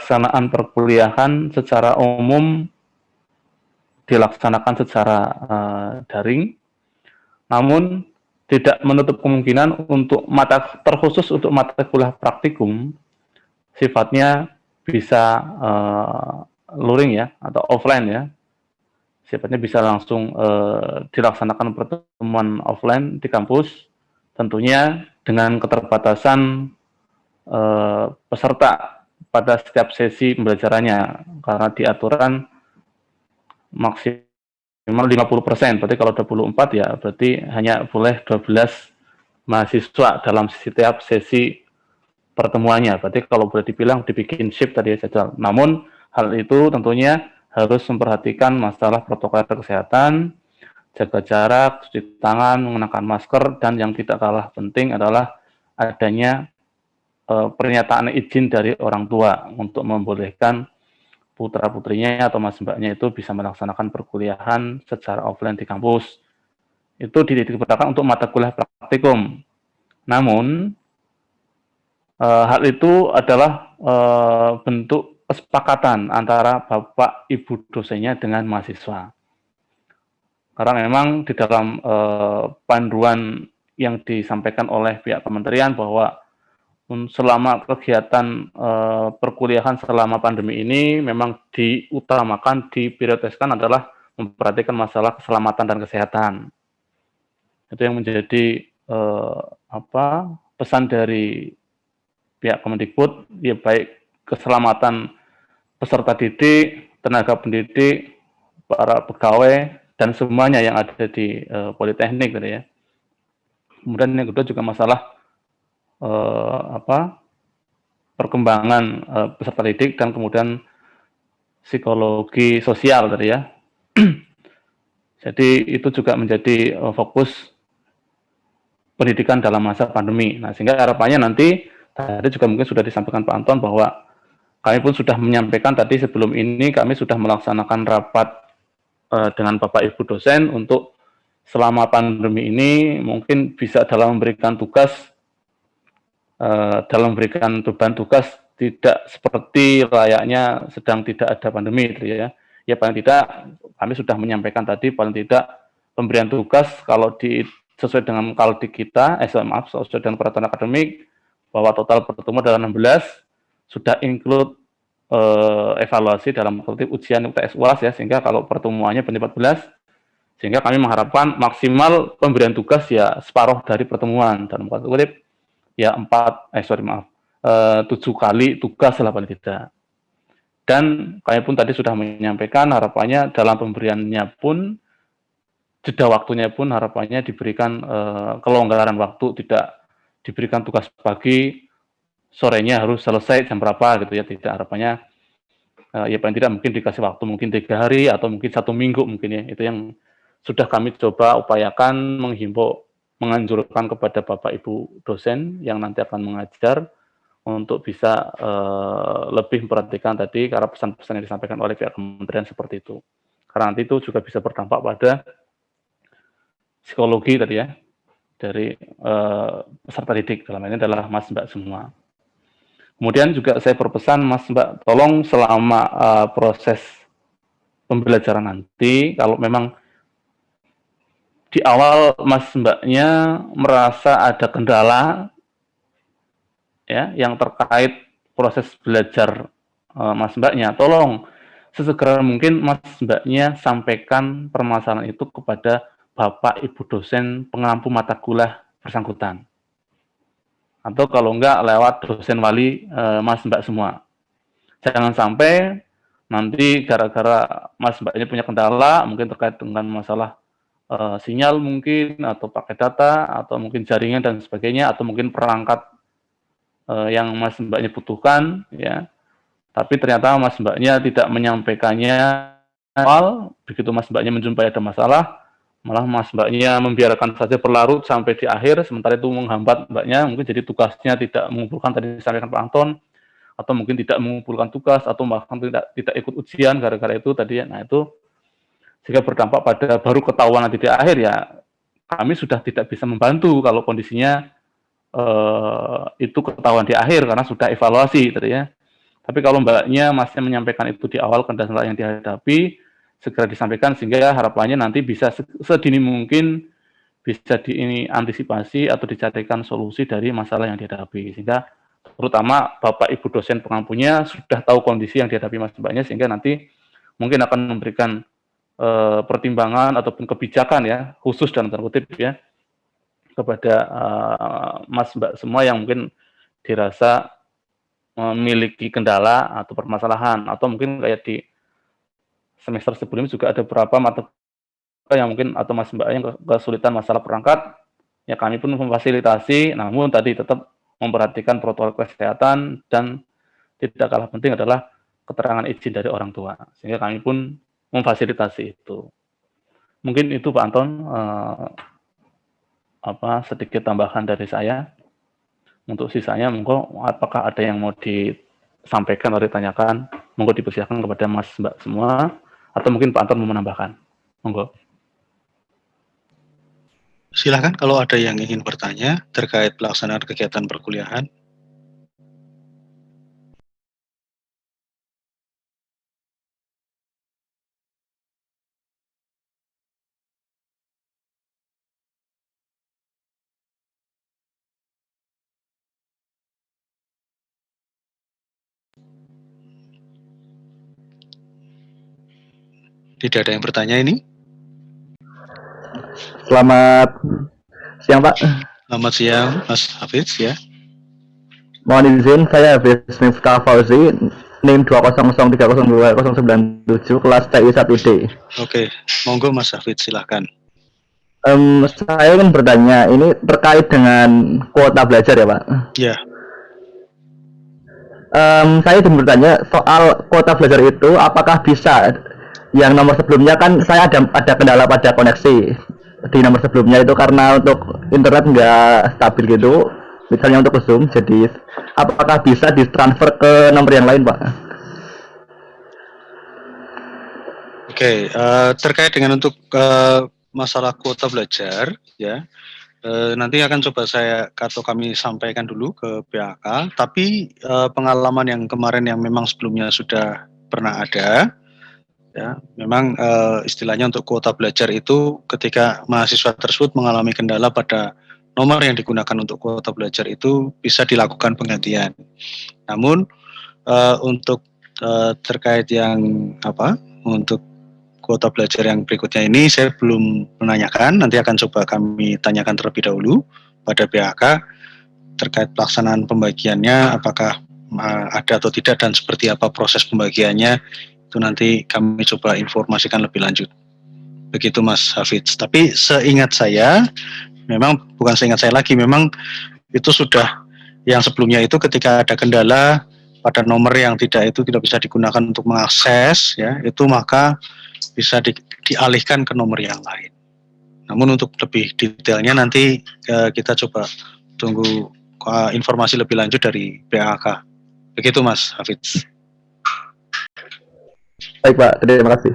pelaksanaan perkuliahan secara umum dilaksanakan secara daring, namun tidak menutup kemungkinan untuk terkhusus untuk mata kuliah praktikum sifatnya bisa luring ya atau offline ya, sifatnya bisa langsung dilaksanakan pertemuan offline di kampus, tentunya dengan keterbatasan peserta pada setiap sesi pembelajarannya, karena di aturan maksimal 50%, berarti kalau 24 ya berarti hanya boleh 12 mahasiswa dalam setiap sesi pertemuannya. Berarti kalau boleh dibikin shift tadi ya jadwal. Namun hal itu tentunya harus memperhatikan masalah protokol kesehatan, jaga jarak, cuci tangan, menggunakan masker, dan yang tidak kalah penting adalah adanya pernyataan izin dari orang tua untuk membolehkan putra-putrinya atau mas mbaknya itu bisa melaksanakan perkuliahan secara offline di kampus. Itu diperuntukkan untuk mata kuliah praktikum. Namun, hal itu adalah bentuk kesepakatan antara bapak ibu dosennya dengan mahasiswa. Karena memang di dalam panduan yang disampaikan oleh pihak kementerian bahwa selama kegiatan perkuliahan selama pandemi ini memang diprioritaskan adalah memperhatikan masalah keselamatan dan kesehatan. Itu yang menjadi pesan dari pihak Kemendikbud, ya baik keselamatan peserta didik, tenaga pendidik, para pegawai, dan semuanya yang ada di Politeknik gitu ya. Kemudian yang kedua juga masalah perkembangan peserta didik dan kemudian psikologi sosial tadi ya. Jadi itu juga menjadi fokus pendidikan dalam masa pandemi. Nah, sehingga harapannya nanti tadi juga mungkin sudah disampaikan Pak Anton bahwa kami pun sudah menyampaikan tadi sebelum ini kami sudah melaksanakan rapat dengan Bapak Ibu dosen untuk selama pandemi ini mungkin bisa dalam memberikan tugas dalam memberikan beban tugas tidak seperti layaknya sedang tidak ada pandemi gitu ya. Ya paling tidak kami sudah menyampaikan tadi paling tidak pemberian tugas kalau sesuai dengan kaldik kita, sesuai dengan peraturan akademik bahwa total pertemuan adalah 16, sudah include evaluasi dalam kutip ujian UTS UAS ya, sehingga kalau pertemuannya benar 14, sehingga kami mengharapkan maksimal pemberian tugas ya separuh dari pertemuan dalam kutip ya 7 kali tugas lah paling tidak. Dan kami pun tadi sudah menyampaikan harapannya dalam pemberiannya pun jeda waktunya pun harapannya diberikan kelonggaran waktu, tidak diberikan tugas pagi, sorenya harus selesai jam berapa gitu ya, tidak, harapannya ya paling tidak mungkin dikasih waktu mungkin 3 hari atau mungkin 1 minggu mungkin ya, itu yang sudah kami coba upayakan menghimbau, menganjurkan kepada Bapak Ibu dosen yang nanti akan mengajar untuk bisa lebih memperhatikan tadi karena pesan-pesan yang disampaikan oleh pihak kementerian seperti itu. Karena nanti itu juga bisa berdampak pada psikologi tadi ya dari peserta didik, dalam ini adalah Mas Mbak semua. Kemudian juga saya berpesan Mas Mbak, tolong selama proses pembelajaran nanti, kalau memang di awal Mas Mbaknya merasa ada kendala ya yang terkait proses belajar Mas Mbaknya, tolong sesegera mungkin Mas Mbaknya sampaikan permasalahan itu kepada Bapak Ibu dosen pengampu mata kuliah bersangkutan. Atau kalau enggak lewat dosen wali Mas Mbak semua. Jangan sampai nanti gara-gara Mas Mbaknya punya kendala, mungkin terkait dengan masalah sinyal mungkin, atau pakai data, atau mungkin jaringan dan sebagainya, atau mungkin perangkat yang Mas Mbaknya butuhkan, ya. Tapi ternyata Mas Mbaknya tidak menyampaikannya awal, begitu Mas Mbaknya menjumpai ada masalah, malah Mas Mbaknya membiarkan saja berlarut sampai di akhir, sementara itu menghambat Mbaknya, mungkin jadi tugasnya tidak mengumpulkan, tadi disampaikan Pak Anton, atau mungkin tidak mengumpulkan tugas, atau bahkan tidak ikut ujian gara-gara itu tadi ya. Nah itu sehingga berdampak pada baru ketahuan nanti di akhir ya, kami sudah tidak bisa membantu kalau kondisinya itu ketahuan di akhir karena sudah evaluasi tadi ya. Tapi kalau Masnya menyampaikan itu di awal kendala yang dihadapi, segera disampaikan sehingga harapannya nanti bisa sedini mungkin bisa diantisipasi atau dicarikan solusi dari masalah yang dihadapi. Sehingga terutama Bapak Ibu dosen pengampunya sudah tahu kondisi yang dihadapi Mas Mbaknya sehingga nanti mungkin akan memberikan pertimbangan ataupun kebijakan ya khusus dalam tanda kutip ya kepada Mas Mbak semua yang mungkin dirasa memiliki kendala atau permasalahan atau mungkin kayak di semester sebelumnya juga ada beberapa mata yang mungkin atau Mas Mbak yang kesulitan masalah perangkat, ya kami pun memfasilitasi, namun tadi tetap memperhatikan protokol kesehatan dan tidak kalah penting adalah keterangan izin dari orang tua, sehingga kami pun memfasilitasi itu. Mungkin itu Pak Anton, sedikit tambahan dari saya. Untuk sisanya, monggo apakah ada yang mau disampaikan atau ditanyakan, monggo dipersilakan kepada Mas Mbak semua, atau mungkin Pak Anton mau menambahkan, monggo. Silakan kalau ada yang ingin bertanya terkait pelaksanaan kegiatan perkuliahan. Tidak ada yang bertanya ini? Selamat siang Pak. Selamat siang Mas Hafiz ya. Mohon izin, saya Hafiz Miftah Fauzi, NIM 200302097, kelas TI 1D. Oke, monggo Mas Hafiz silahkan. Saya ingin bertanya, ini terkait dengan kuota belajar ya Pak? Ya. Saya ingin bertanya soal kuota belajar itu, apakah bisa? Yang nomor sebelumnya kan saya ada kendala pada koneksi di nomor sebelumnya itu karena untuk internet nggak stabil gitu, misalnya untuk Zoom. Jadi apakah bisa ditransfer ke nomor yang lain Pak? Oke, terkait dengan untuk masalah kuota belajar ya, nanti akan coba saya atau kami sampaikan dulu ke PHK. Tapi pengalaman yang kemarin yang memang sebelumnya sudah pernah ada ya, memang istilahnya untuk kuota belajar itu ketika mahasiswa tersebut mengalami kendala pada nomor yang digunakan untuk kuota belajar itu bisa dilakukan penggantian. Namun untuk terkait yang untuk kuota belajar yang berikutnya ini saya belum menanyakan, nanti akan coba kami tanyakan terlebih dahulu pada PHK terkait pelaksanaan pembagiannya, apakah ada atau tidak dan seperti apa proses pembagiannya. Itu nanti kami coba informasikan lebih lanjut. Begitu Mas Hafiz. Tapi seingat saya, memang bukan seingat saya lagi, memang itu sudah yang sebelumnya itu ketika ada kendala pada nomor yang tidak bisa digunakan untuk mengakses ya, itu maka bisa dialihkan ke nomor yang lain. Namun untuk lebih detailnya nanti kita coba tunggu informasi lebih lanjut dari PHK. Begitu Mas Hafiz. Baik Pak, terima kasih.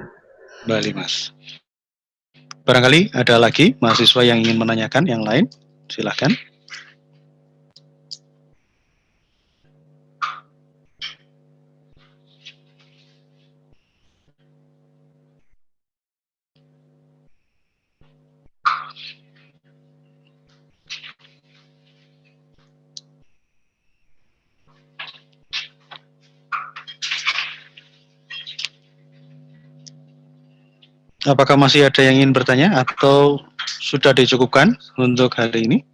Kembali Mas. Barangkali ada lagi mahasiswa yang ingin menanyakan yang lain, silahkan. Apakah masih ada yang ingin bertanya atau sudah dicukupkan untuk hari ini?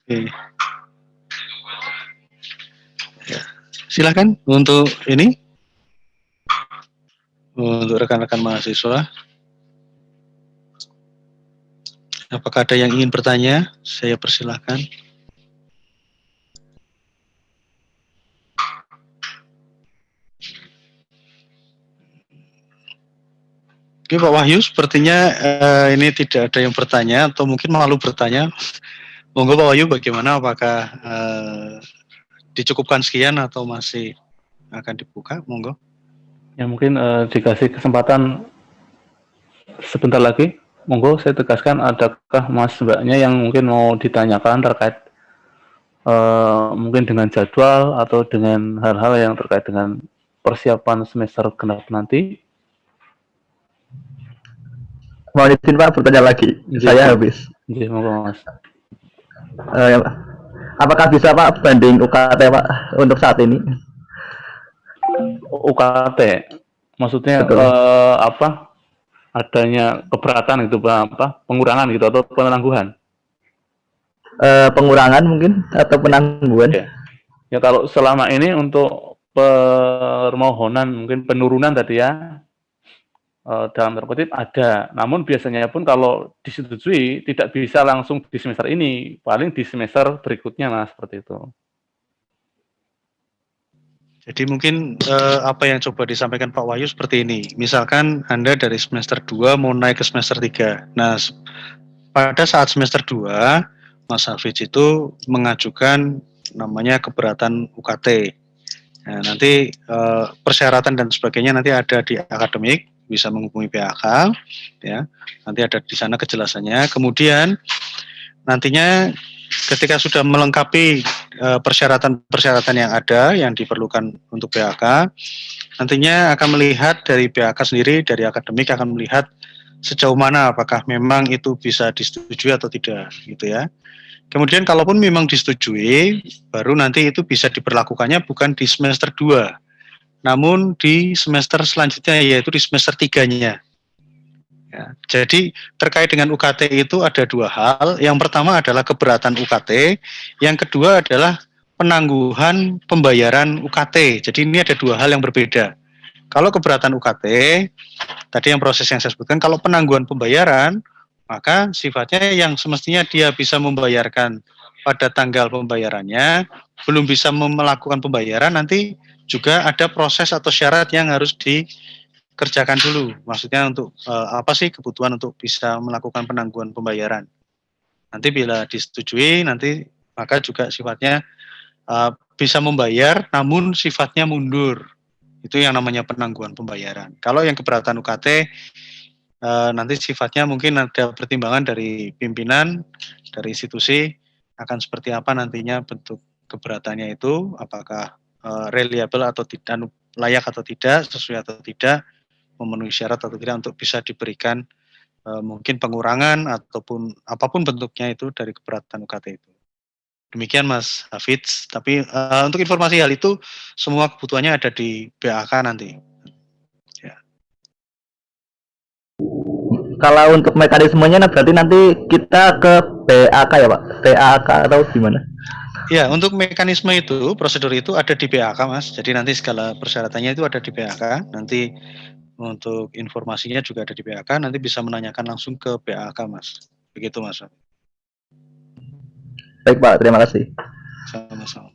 Oke. Ya. Silakan untuk ini, untuk rekan-rekan mahasiswa. Apakah ada yang ingin bertanya? Saya persilahkan. Oke Pak Wahyu, sepertinya ini tidak ada yang bertanya atau mungkin malu bertanya. Monggo Pak Wahyu, bagaimana? Apakah dicukupkan sekian atau masih akan dibuka? Monggo. Ya mungkin dikasih kesempatan sebentar lagi. Monggo saya tegaskan, adakah Mas Mbaknya yang mungkin mau ditanyakan terkait mungkin dengan jadwal atau dengan hal-hal yang terkait dengan persiapan semester genap nanti? Mohon izin Pak bertanya lagi. Saya habis. Jadi monggo Mas. Apakah bisa Pak banding UKT Pak untuk saat ini? UKT, maksudnya apa? Adanya keberatan gitu, apa? Pengurangan gitu atau penangguhan? Pengurangan mungkin atau penangguhan? Ya kalau selama ini untuk permohonan mungkin penurunan tadi ya, dalam tanda kutip ada, namun biasanya pun kalau disetujui tidak bisa langsung di semester ini, paling di semester berikutnya Mas, seperti itu. Jadi mungkin apa yang coba disampaikan Pak Wahyu seperti ini. Misalkan Anda dari semester 2 mau naik ke semester 3. Nah, pada saat semester 2, Mas Hafiz itu mengajukan namanya keberatan UKT. Nah, nanti persyaratan dan sebagainya nanti ada di akademik, bisa menghubungi PAK, ya. Nanti ada di sana kejelasannya. Kemudian nantinya ketika sudah melengkapi persyaratan-persyaratan yang ada yang diperlukan untuk PAK, nantinya akan melihat dari PAK sendiri, dari akademik akan melihat sejauh mana apakah memang itu bisa disetujui atau tidak, gitu ya. Kemudian kalaupun memang disetujui, baru nanti itu bisa diberlakukannya bukan di semester 2, namun di semester selanjutnya, yaitu di semester 3-nya. Ya, jadi terkait dengan UKT itu ada dua hal. Yang pertama adalah keberatan UKT, yang kedua adalah penangguhan pembayaran UKT. Jadi ini ada dua hal yang berbeda. Kalau keberatan UKT, tadi yang proses yang saya sebutkan, kalau penangguhan pembayaran, maka sifatnya yang semestinya dia bisa membayarkan pada tanggal pembayarannya, belum bisa melakukan pembayaran, nanti juga ada proses atau syarat yang harus dikerjakan dulu. Maksudnya untuk apa sih kebutuhan untuk bisa melakukan penangguhan pembayaran. Nanti bila disetujui, nanti maka juga sifatnya bisa membayar, namun sifatnya mundur. Itu yang namanya penangguhan pembayaran. Kalau yang keberatan UKT, nanti sifatnya mungkin ada pertimbangan dari pimpinan, dari institusi, akan seperti apa nantinya bentuk keberatannya itu, apakah reliable atau tidak, layak atau tidak, sesuai atau tidak, memenuhi syarat atau tidak untuk bisa diberikan mungkin pengurangan ataupun apapun bentuknya itu dari keberatan UKT itu. Demikian Mas Hafidz, tapi untuk informasi hal itu semua kebutuhannya ada di BAK nanti. Ya. Kalau untuk mekanismenya berarti nanti kita ke BAK ya Pak? BAK atau gimana? Ya, untuk mekanisme itu, prosedur itu ada di BAK Mas. Jadi nanti segala persyaratannya itu ada di BAK. Nanti untuk informasinya juga ada di BAK. Nanti bisa menanyakan langsung ke BAK Mas. Begitu Mas. Baik Pak, terima kasih. Sama-sama.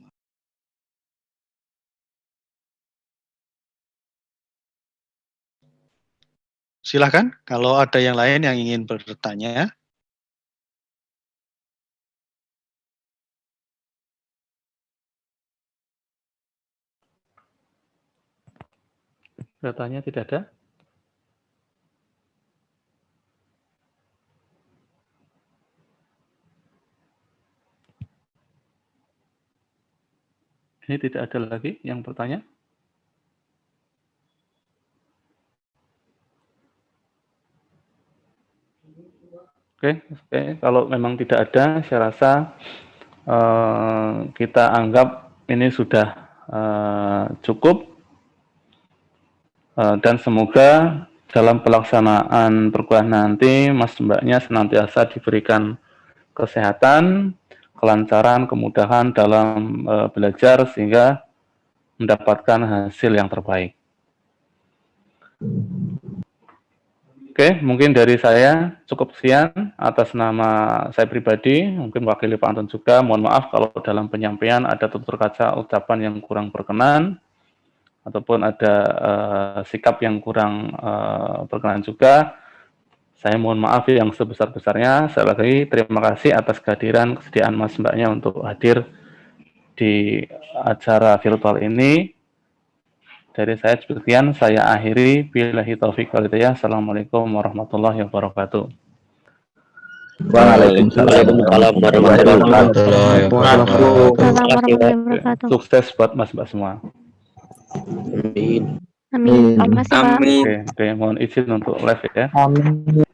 Silakan kalau ada yang lain yang ingin bertanya. Datanya tidak ada. Ini tidak ada lagi yang bertanya. Oke, kalau memang tidak ada, saya rasa kita anggap ini sudah cukup, dan semoga dalam pelaksanaan perkuliahan nanti Mas Mbaknya senantiasa diberikan kesehatan, kelancaran, kemudahan dalam belajar sehingga mendapatkan hasil yang terbaik. Oke, mungkin dari saya cukup sekian atas nama saya pribadi, mungkin wakili Pak Anton juga. Mohon maaf kalau dalam penyampaian ada tutur kata ucapan yang kurang berkenan, ataupun ada sikap yang kurang berkenan juga. Saya mohon maaf yang sebesar-besarnya. Sekali lagi terima kasih atas kehadiran kesediaan Mas Mbaknya untuk hadir di acara virtual ini. Dari saya sekian, saya akhiri. Billahi taufiq wal hidayah. Assalamualaikum warahmatullahi wabarakatuh. Waalaikumsalam warahmatullahi wabarakatuh. Warahmatullahi wabarakatuh. Sukses buat Mas Mbak semua. Amin. Amin. Terima kasih, Pak. Oke, mohon izin untuk live ya. Amin.